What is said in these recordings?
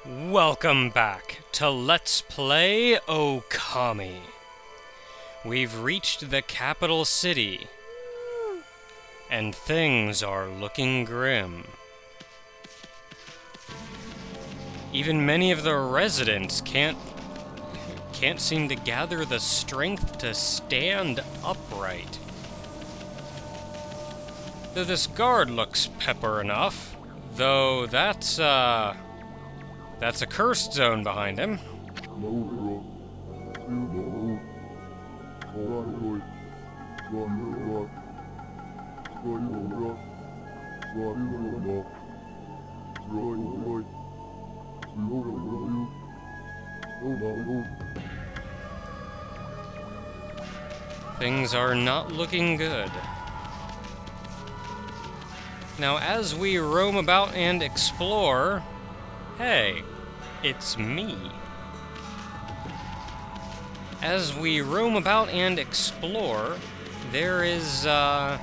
Welcome back to Let's Play Okami. We've reached the capital city, and things are looking grim. Even many of the residents can't seem to gather the strength to stand upright. Though this guard looks pepper enough, though that's a cursed zone behind him. Things are not looking good. Now, as we roam about and explore, hey, it's me. As we roam about and explore, there is a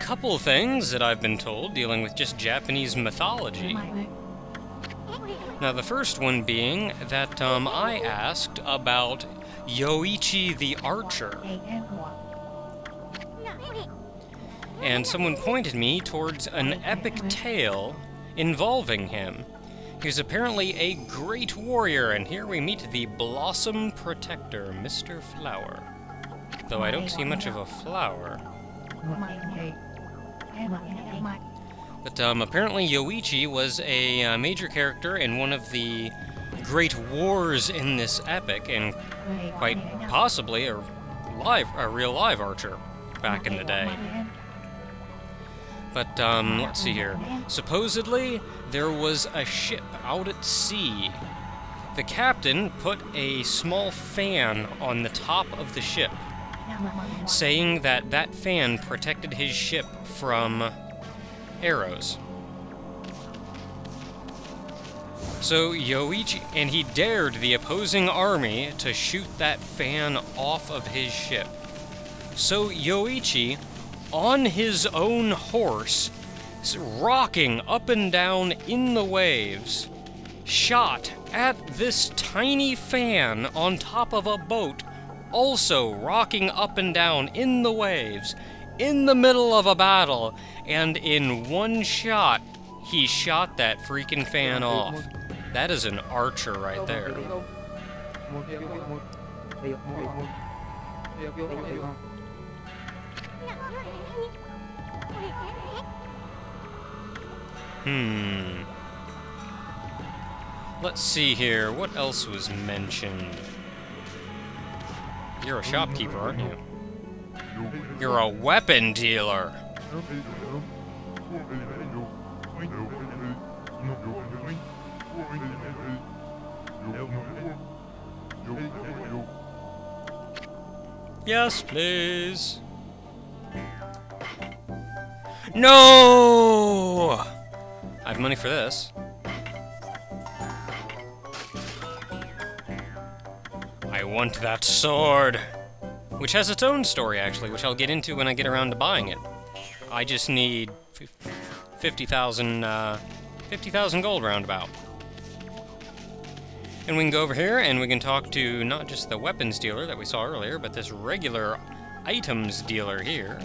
couple things that I've been told dealing with just Japanese mythology. Now, the first one being that I asked about Yoichi the Archer. And someone pointed me towards an epic tale involving him. He was apparently a great warrior, and here we meet the Blossom Protector, Mr. Flower. Though I don't see much of a flower. But apparently Yoichi was a major character in one of the great wars in this epic, and quite possibly a real live archer back in the day. But, let's see here. Supposedly, there was a ship out at sea. The captain put a small fan on the top of the ship, saying that that fan protected his ship from arrows. So Yoichi, and he dared the opposing army to shoot that fan off of his ship. So Yoichi, on his own horse, rocking up and down in the waves, shot at this tiny fan on top of a boat, also rocking up and down in the waves, in the middle of a battle, and in one shot, he shot that freaking fan off. That is an archer right there. Let's see here, what else was mentioned? You're a shopkeeper, aren't you? You're a weapon dealer! Yes, please. No! I have money for this. I want that sword! Which has its own story, actually, which I'll get into when I get around to buying it. I just need 50,000 gold roundabout. And we can go over here, and we can talk to not just the weapons dealer that we saw earlier, but this regular items dealer here.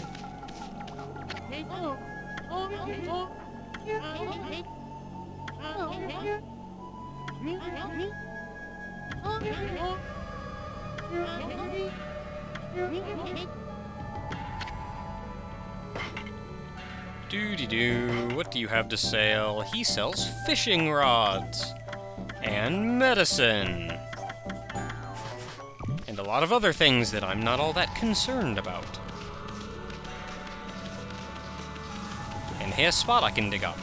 Doody-doo, what do you have to sell? He sells fishing rods and medicine and a lot of other things that I'm not all that concerned about. And here's a spot I can dig up.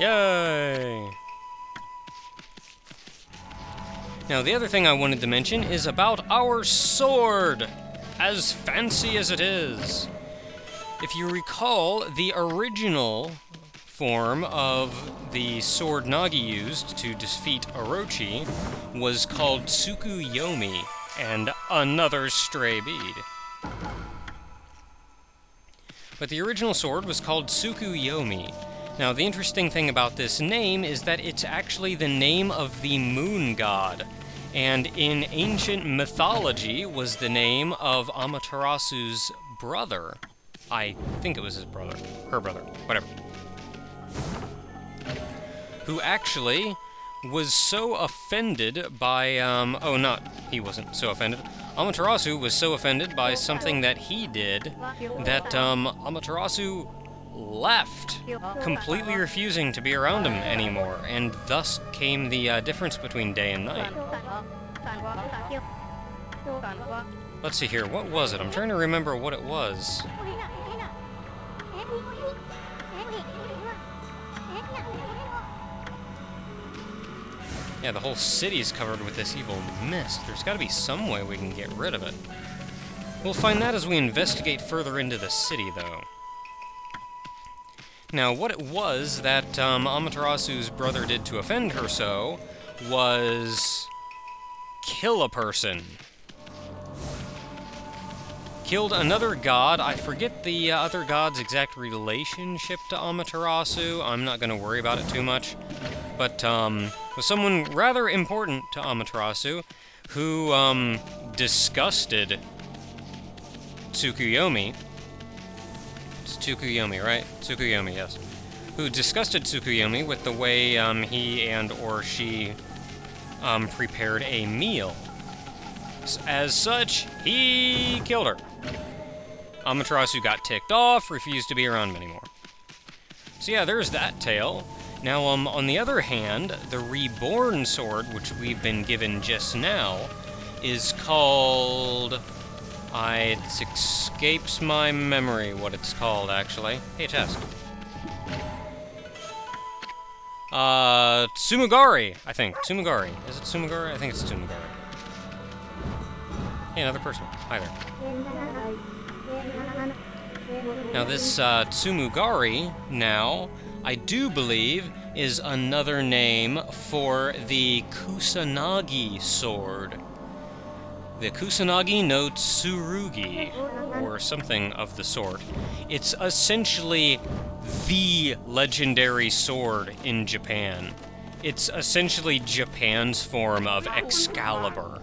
Yay! Now, the other thing I wanted to mention is about our sword, as fancy as it is. If you recall, the original form of the sword Nagi used to defeat Orochi was called Tsukuyomi, and another stray bead. but the original sword was called Tsukuyomi. Now, the interesting thing about this name is that it's actually the name of the moon god, and in ancient mythology was the name of Amaterasu's brother. I think it was his brother, her brother, whatever. Who actually was so offended by, he wasn't so offended. Amaterasu was so offended by something that he did that, Amaterasu left, completely refusing to be around him anymore, and thus came the difference between day and night. Let's see here, what was it? I'm trying to remember what it was. Yeah, the whole city's covered with this evil mist. There's got to be some way we can get rid of it. We'll find that as we investigate further into the city, though. Now, what it was that Amaterasu's brother did to offend her so was kill a person. Killed another god. I forget the other god's exact relationship to Amaterasu. I'm not going to worry about it too much. But was someone rather important to Amaterasu who disgusted Tsukuyomi. It's Tsukuyomi, right? Tsukuyomi, yes. Who disgusted Tsukuyomi with the way he and or she prepared a meal. As such, he killed her. Amaterasu got ticked off, refused to be around him anymore. So yeah, there's that tale. Now, on the other hand, the reborn sword, which we've been given just now, is called... it escapes my memory what it's called, actually. Hey, test. Tsumugari, I think. Tsumugari. Is it Tsumugari? I think it's Tsumugari. Hey, another person. Hi there. Now, this Tsumugari, now, I do believe, is another name for the Kusanagi sword. The Kusanagi no Tsurugi, or something of the sort. It's essentially the legendary sword in Japan. It's essentially Japan's form of Excalibur.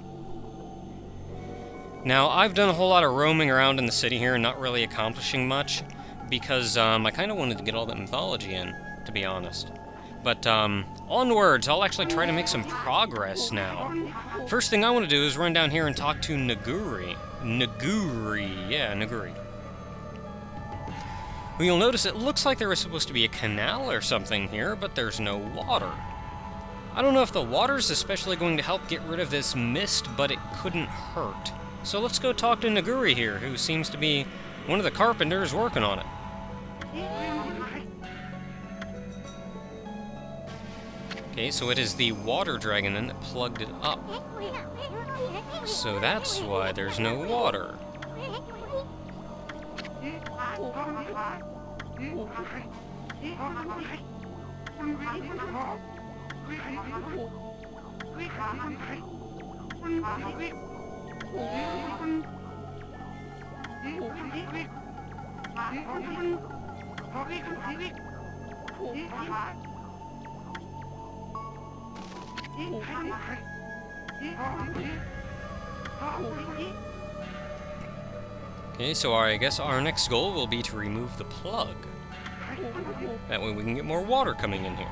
Now, I've done a whole lot of roaming around in the city here and not really accomplishing much, because I kind of wanted to get all that mythology in, to be honest. But onwards, I'll actually try to make some progress now. First thing I want to do is run down here and talk to Naguri. Naguri. Well, you'll notice it looks like there was supposed to be a canal or something here, but there's no water. I don't know if the water's especially going to help get rid of this mist, but it couldn't hurt. So let's go talk to Naguri here, who seems to be one of the carpenters working on it. Okay, so it is the water dragon then that plugged it up. So that's why there's no water. Okay, so I guess our next goal will be to remove the plug. That way we can get more water coming in here.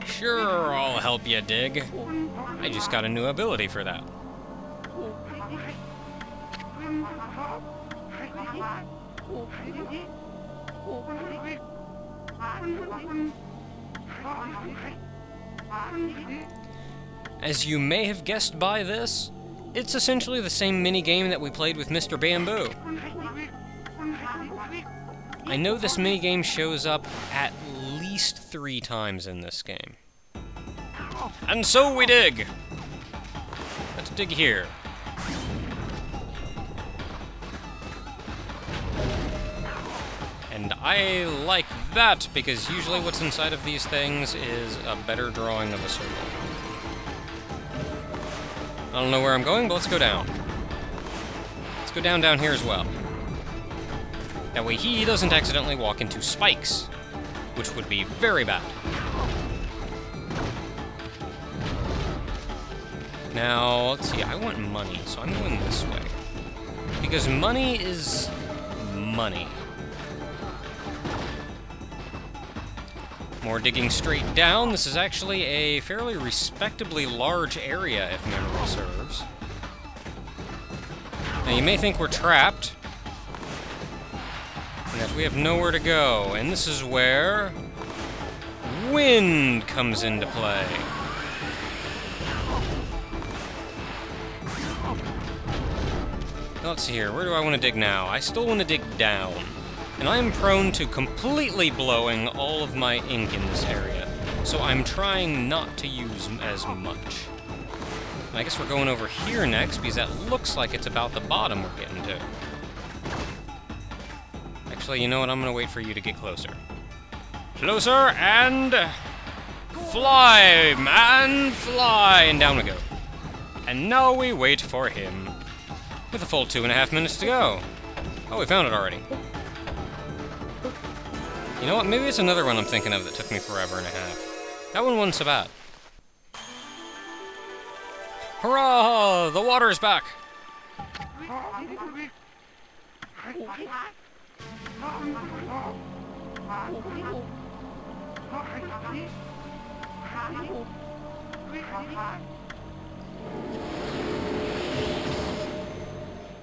Sure, I'll help you dig. I just got a new ability for that. As you may have guessed by this, it's essentially the same mini-game that we played with Mr. Bamboo. I know this mini-game shows up at least 3 times in this game. And so we dig! Let's dig here. And I like that, because usually what's inside of these things is a better drawing of a circle. I don't know where I'm going, but let's go down. Let's go down here as well. That way he doesn't accidentally walk into spikes, which would be very bad. Now, let's see, I want money, so I'm going this way. Because money is money. More digging straight down. This is actually a fairly respectably large area, if memory serves. Now, you may think we're trapped, and that we have nowhere to go, and this is where wind comes into play. Let's see here, where do I want to dig now? I still want to dig down. And I am prone to completely blowing all of my ink in this area, so I'm trying not to use as much. And I guess we're going over here next, because that looks like it's about the bottom we're getting to. Actually, you know what? I'm going to wait for you to get closer. Closer, and fly, man, fly! And down we go. And now we wait for him. With a full 2.5 minutes to go. Oh, we found it already. You know what? Maybe it's another one I'm thinking of that took me forever and a half. That one wasn't so bad. Hurrah! The water's back!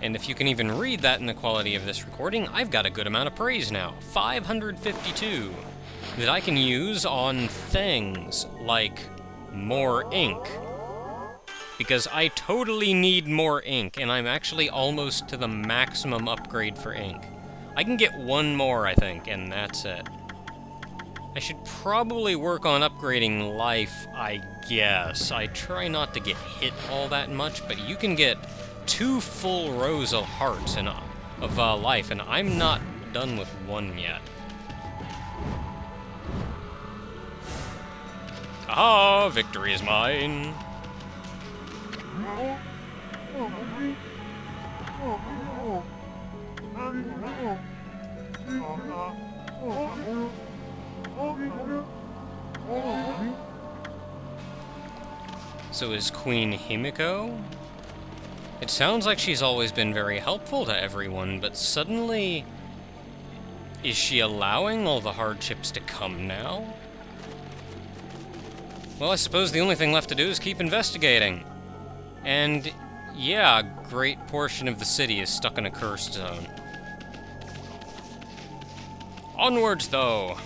And if you can even read that in the quality of this recording, I've got a good amount of praise now. 552. That I can use on things like more ink. Because I totally need more ink, and I'm actually almost to the maximum upgrade for ink. I can get one more, I think, and that's it. I should probably work on upgrading life, I guess. I try not to get hit all that much, but you can get 2 full rows of hearts and of life, and I'm not done with one yet. Ah, victory is mine. So is Queen Himiko? It sounds like she's always been very helpful to everyone, but suddenly, is she allowing all the hardships to come now? Well, I suppose the only thing left to do is keep investigating. And yeah, a great portion of the city is stuck in a cursed zone. Onwards, though!